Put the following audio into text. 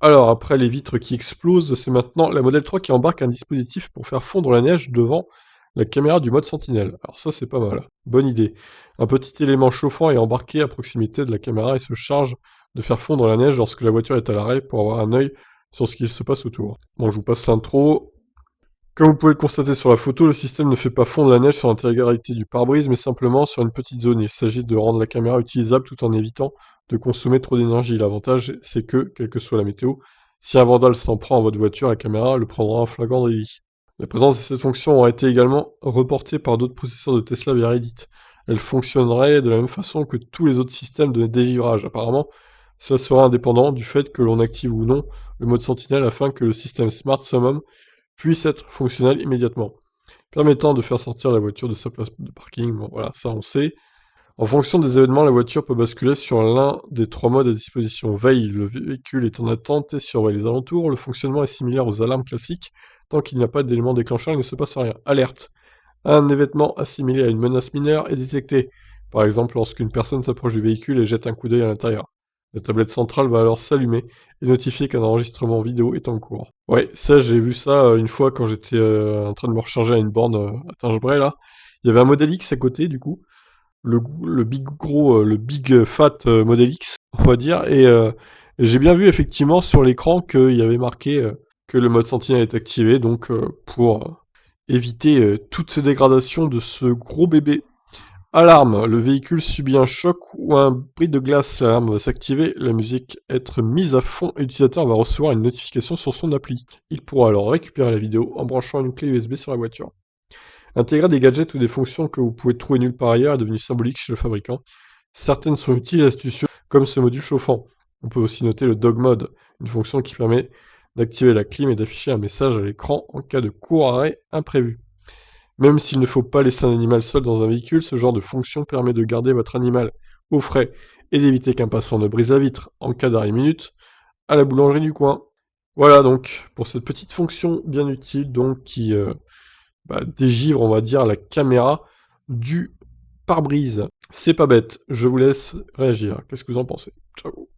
Alors, après les vitres qui explosent, c'est maintenant la Model 3 qui embarque un dispositif pour faire fondre la neige devant la caméra du mode Sentinelle. Alors ça, c'est pas mal. Bonne idée. Un petit élément chauffant est embarqué à proximité de la caméra et se charge de faire fondre la neige lorsque la voiture est à l'arrêt pour avoir un œil sur ce qu'il se passe autour. Bon, je vous passe l'intro. Comme vous pouvez le constater sur la photo, le système ne fait pas fondre la neige sur l'intégralité du pare-brise, mais simplement sur une petite zone. Il s'agit de rendre la caméra utilisable tout en évitant de consommer trop d'énergie. L'avantage, c'est que, quelle que soit la météo, si un vandale s'en prend à votre voiture, la caméra le prendra en flagrant délit. La présence de cette fonction aura été également reportée par d'autres processeurs de Tesla via Reddit. Elle fonctionnerait de la même façon que tous les autres systèmes de dégivrage. Apparemment, cela sera indépendant du fait que l'on active ou non le mode Sentinelle afin que le système Smart Summon puisse être fonctionnel immédiatement, permettant de faire sortir la voiture de sa place de parking. Bon, voilà, ça on sait. En fonction des événements, la voiture peut basculer sur l'un des trois modes à disposition. Veille, le véhicule est en attente et surveille les alentours. Le fonctionnement est similaire aux alarmes classiques. Tant qu'il n'y a pas d'élément déclencheur, il ne se passe rien. Alerte. Un événement assimilé à une menace mineure est détecté. Par exemple, lorsqu'une personne s'approche du véhicule et jette un coup d'œil à l'intérieur. La tablette centrale va alors s'allumer et notifier qu'un enregistrement vidéo est en cours. Ouais, ça j'ai vu ça une fois quand j'étais en train de me recharger à une borne à Tingebray là. Il y avait un Model X à côté du coup, le big gros, le big fat Model X, on va dire, et j'ai bien vu effectivement sur l'écran qu'il y avait marqué que le mode Sentinelle est activé, donc pour éviter toute dégradation de ce gros bébé. Alarme, le véhicule subit un choc ou un bris de glace, l'alarme va s'activer, la musique être mise à fond et l'utilisateur va recevoir une notification sur son appli. Il pourra alors récupérer la vidéo en branchant une clé USB sur la voiture. Intégrer des gadgets ou des fonctions que vous pouvez trouver nulle part ailleurs est devenu symbolique chez le fabricant. Certaines sont utiles et astucieuses, comme ce module chauffant. On peut aussi noter le Dog Mode, une fonction qui permet d'activer la clim et d'afficher un message à l'écran en cas de court arrêt imprévu. Même s'il ne faut pas laisser un animal seul dans un véhicule, ce genre de fonction permet de garder votre animal au frais et d'éviter qu'un passant ne brise la vitre en cas d'arrêt minute à la boulangerie du coin. Voilà donc pour cette petite fonction bien utile donc qui dégivre on va dire la caméra du pare-brise. C'est pas bête, je vous laisse réagir. Qu'est-ce que vous en pensez? Ciao.